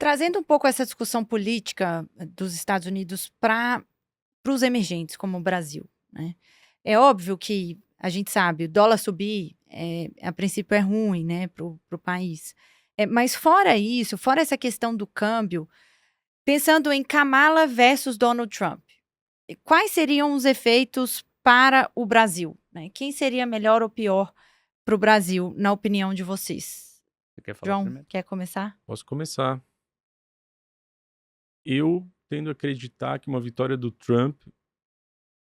Trazendo um pouco essa discussão política dos Estados Unidos para os emergentes, como o Brasil, né. É óbvio que a gente sabe, o dólar subir, a princípio é ruim, né, para o país. Mas fora isso, fora essa questão do câmbio, pensando em Kamala versus Donald Trump, quais seriam os efeitos para o Brasil, né? Quem seria melhor ou pior para o Brasil, na opinião de vocês? Você quer falar João, primeiro? quer começar? Posso começar. Eu tendo a acreditar que uma vitória do Trump,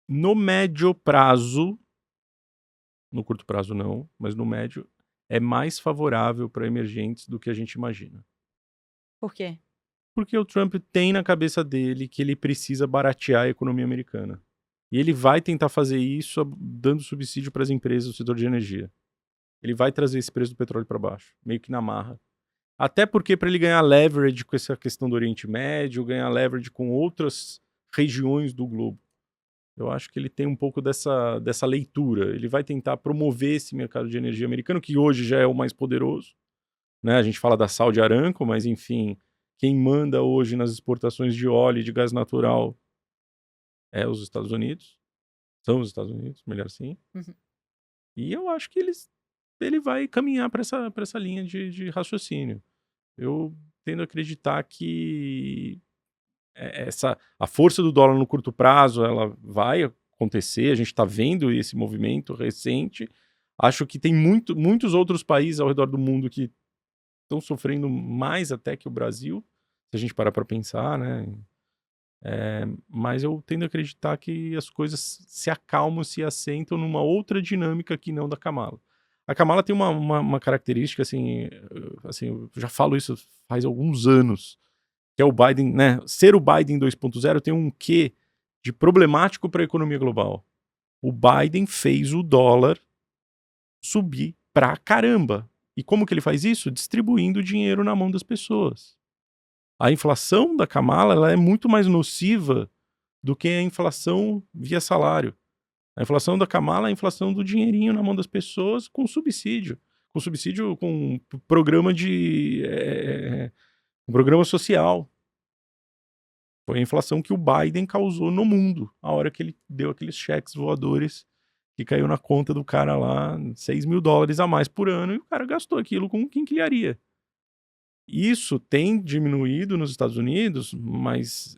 no médio prazo, no curto prazo não, mas no médio, é mais favorável para emergentes do que a gente imagina. Por quê? Porque o Trump tem na cabeça dele que ele precisa baratear a economia americana. E ele vai tentar fazer isso dando subsídio para as empresas do setor de energia. Ele vai trazer esse preço do petróleo para baixo, meio que na marra. Até porque para ele ganhar leverage com essa questão do Oriente Médio, ganhar leverage com outras regiões do globo. Eu acho que ele tem um pouco dessa leitura. Ele vai tentar promover esse mercado de energia americano, que hoje já é o mais poderoso, né? A gente fala da Saudi Aramco, mas enfim, quem manda hoje nas exportações de óleo e de gás natural é os Estados Unidos. São os Estados Unidos, melhor assim. Uhum. E eu acho que ele vai caminhar para essa linha de raciocínio. Eu tendo a acreditar que a força do dólar no curto prazo ela vai acontecer, a gente está vendo esse movimento recente. Acho que tem muitos outros países ao redor do mundo que estão sofrendo mais até que o Brasil, se a gente parar para pensar, né? Mas eu tendo a acreditar que as coisas se acalmam, se assentam numa outra dinâmica que não da Kamala. A Kamala tem uma característica, assim, eu já falo isso faz alguns anos, que é o Biden, né? Ser o Biden 2.0 tem um quê de problemático para a economia global. O Biden fez o dólar subir pra caramba. E como que ele faz isso? Distribuindo dinheiro na mão das pessoas. A inflação da Kamala ela é muito mais nociva do que a inflação via salário. A inflação da Kamala é a inflação do dinheirinho na mão das pessoas com subsídio. Com subsídio, com programa um programa social. Foi a inflação que o Biden causou no mundo, a hora que ele deu aqueles cheques voadores que caiu na conta do cara lá, $6.000 a mais por ano, e o cara gastou aquilo com quinquilharia. Isso tem diminuído nos Estados Unidos, mas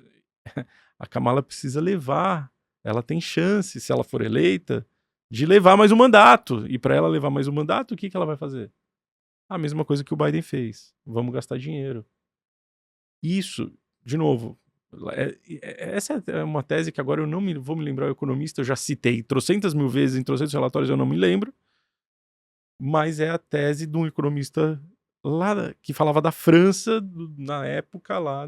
a Kamala precisa levar, ela tem chance, se ela for eleita, de levar mais um mandato. E para ela levar mais um mandato, o que ela vai fazer? A mesma coisa que o Biden fez. Vamos gastar dinheiro. Isso, de novo, essa é uma tese que agora eu não vou me lembrar o economista, eu já citei trocentas mil vezes em trocentos relatórios, eu não me lembro, mas é a tese de um economista lá que falava da França na época lá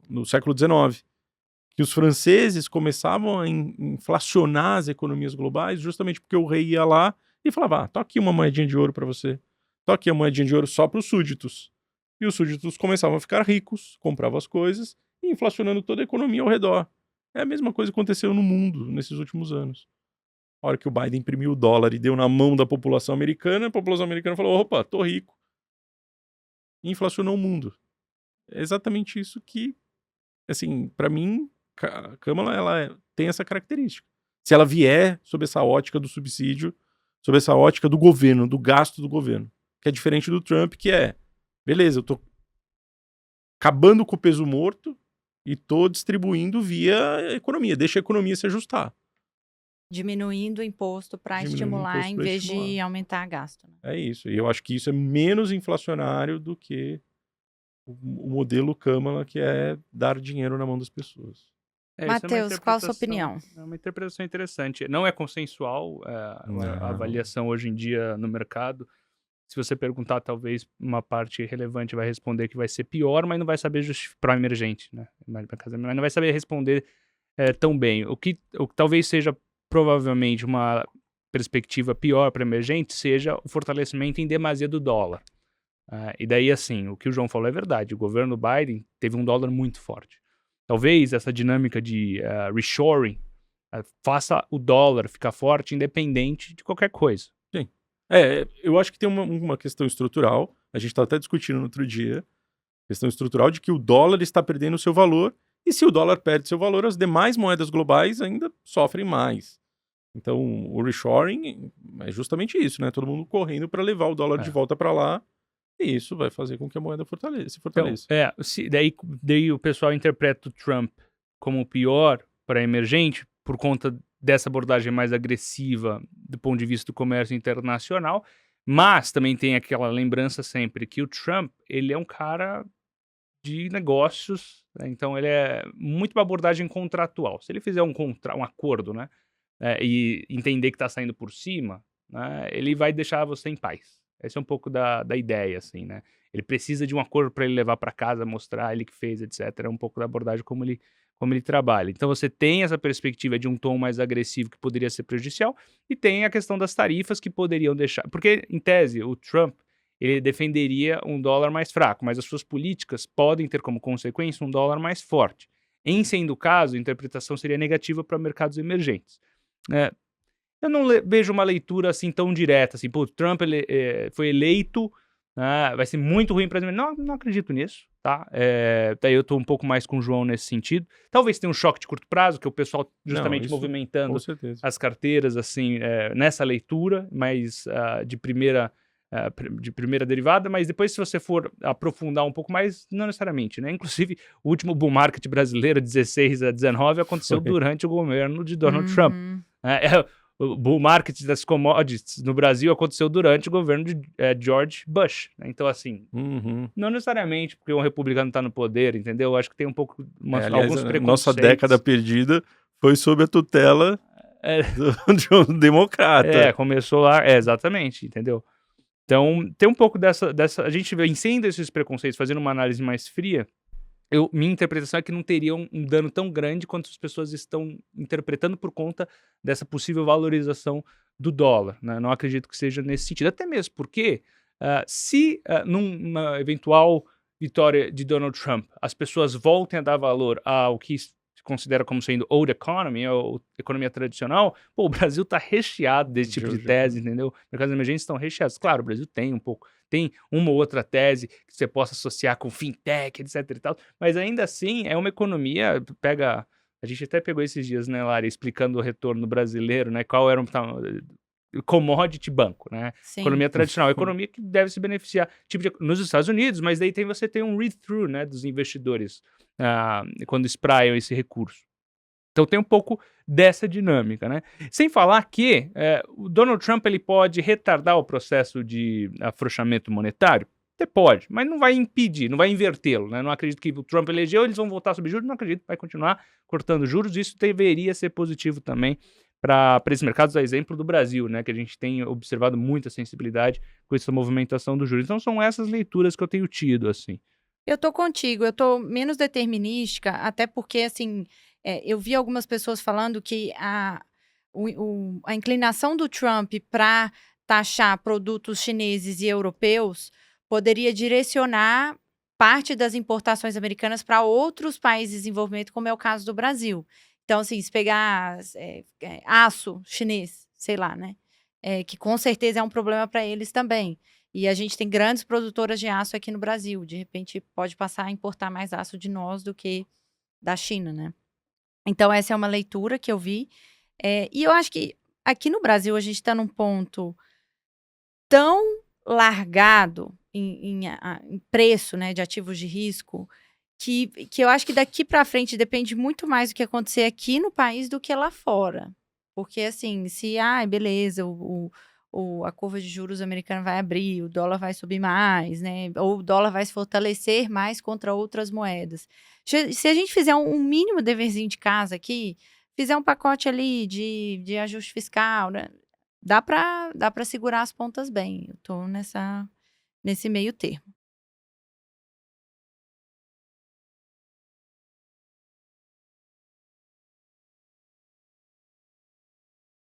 no século XIX, que os franceses começavam a inflacionar as economias globais justamente porque o rei ia lá e falava, tô aqui uma moedinha de ouro para você, tô aqui uma moedinha de ouro só para os súditos. E os súditos começavam a ficar ricos, compravam as coisas e inflacionando toda a economia ao redor. É a mesma coisa que aconteceu no mundo nesses últimos anos. A hora que o Biden imprimiu o dólar e deu na mão da população americana, a população americana falou, opa, tô rico. E inflacionou o mundo. É exatamente isso que, assim, para mim, a Câmara ela tem essa característica. Se ela vier sob essa ótica do subsídio, sob essa ótica do governo, do gasto do governo, que é diferente do Trump, que é, beleza, eu tô acabando com o peso morto e tô distribuindo via economia, deixa a economia se ajustar. Diminuindo o imposto para Diminuindo o estimular, imposto em para vez estimular. de aumentar gasto, né? É isso. E eu acho que isso é menos inflacionário do que o modelo Câmara, que é dar dinheiro na mão das pessoas. Isso é uma Matheus, qual a sua interpretação opinião? é uma interpretação interessante. Não é consensual, a Não. avaliação hoje em dia no mercado. Se você perguntar, talvez uma parte relevante vai responder que vai ser pior, mas não vai saber para emergente, né? Mas não vai saber responder tão bem. O que talvez seja provavelmente uma perspectiva pior para emergente seja o fortalecimento em demasia do dólar. E daí, assim, o que o João falou é verdade. O governo Biden teve um dólar muito forte. Talvez essa dinâmica de reshoring faça o dólar ficar forte independente de qualquer coisa. Sim. Eu acho que tem uma questão estrutural. a gente estava até discutindo no outro dia, questão estrutural de que o dólar está perdendo o seu valor, e se o dólar perde seu valor, as demais moedas globais ainda sofrem mais. Então, o reshoring é justamente isso, né? Todo mundo correndo para levar o dólar de volta para lá, e isso vai fazer com que a moeda se fortaleça. Então, daí o pessoal interpreta o Trump como pior para emergente por conta dessa abordagem mais agressiva do ponto de vista do comércio internacional, mas também tem aquela lembrança sempre que o Trump, ele é um cara de negócios, né? Então ele é muito uma abordagem contratual. Se ele fizer um acordo, né, e entender que está saindo por cima, né, ele vai deixar você em paz. Essa é um pouco da ideia, assim, né? Ele precisa de um acordo para ele levar para casa, mostrar ele que fez, etc. É um pouco da abordagem como ele trabalha. Então você tem essa perspectiva de um tom mais agressivo que poderia ser prejudicial e tem a questão das tarifas que poderiam deixar... Porque, em tese, o Trump ele defenderia um dólar mais fraco, mas as suas políticas podem ter como consequência um dólar mais forte. Em sendo o caso, a interpretação seria negativa para mercados emergentes. Eu não vejo uma leitura assim tão direta, assim, pô, Trump foi eleito, vai ser muito ruim para as emergentes. Não acredito nisso, tá? Daí eu estou um pouco mais com o João nesse sentido. Talvez tenha um choque de curto prazo, que é o pessoal justamente movimentando as carteiras, assim, nessa leitura, mas de primeira derivada, mas depois se você for aprofundar um pouco mais, não necessariamente, né? Inclusive, o último bull market brasileiro, 16 a 19, aconteceu durante o governo de Donald Trump. O bull market das commodities no Brasil aconteceu durante o governo de George Bush, né? Então, assim, não necessariamente porque um republicano está no poder, entendeu? Eu acho que tem um pouco, alguns preconceitos. Nossa década perdida foi sob a tutela de um democrata. Começou lá, exatamente, entendeu? Então, tem um pouco dessa a gente vencendo esses preconceitos, fazendo uma análise mais fria, minha interpretação é que não teria um dano tão grande quanto as pessoas estão interpretando por conta dessa possível valorização do dólar, né? Não acredito que seja nesse sentido, até mesmo porque se numa eventual vitória de Donald Trump, as pessoas voltem a dar valor ao que se considera como sendo old economy, ou economia tradicional, pô, o Brasil está recheado desse tipo de tese, entendeu? Mercados emergentes estão recheados. Claro, o Brasil tem um pouco, tem uma ou outra tese que você possa associar com fintech, etc e tal, mas ainda assim é uma economia, a gente até pegou esses dias, né, Lari, explicando o retorno brasileiro, né, qual era commodity banco, né? Sim. Economia tradicional, economia que deve se beneficiar nos Estados Unidos, mas daí você tem um read-through, né, dos investidores quando espraiam esse recurso. Então tem um pouco dessa dinâmica, né? Sem falar que o Donald Trump ele pode retardar o processo de afrouxamento monetário? Até pode, mas não vai impedir, não vai invertê-lo, né? Não acredito que o Trump elegeu, eles vão voltar sobre juros, não acredito, vai continuar cortando juros, isso deveria ser positivo também para esses mercados, a exemplo do Brasil, né, que a gente tem observado muita sensibilidade com essa movimentação dos juros. Então são essas leituras que eu tenho tido, assim. Eu tô contigo, eu tô menos determinística, até porque, assim, eu vi algumas pessoas falando que a inclinação do Trump para taxar produtos chineses e europeus poderia direcionar parte das importações americanas para outros países em desenvolvimento, como é o caso do Brasil. Então, assim, se pegar aço chinês, sei lá, né? Que com certeza é um problema para eles também. E a gente tem grandes produtoras de aço aqui no Brasil. De repente, pode passar a importar mais aço de nós do que da China, né? Então, essa é uma leitura que eu vi. E eu acho que aqui no Brasil, a gente está num ponto tão largado em preço, né, de ativos de risco, que eu acho que daqui para frente depende muito mais do que acontecer aqui no país do que lá fora. Porque, assim, se, beleza, a curva de juros americana vai abrir, o dólar vai subir mais, né? Ou o dólar vai se fortalecer mais contra outras moedas. Se a gente fizer um mínimo deverzinho de casa aqui, fizer um pacote ali de ajuste fiscal, né? Dá para segurar as pontas bem. Eu tô nesse meio termo.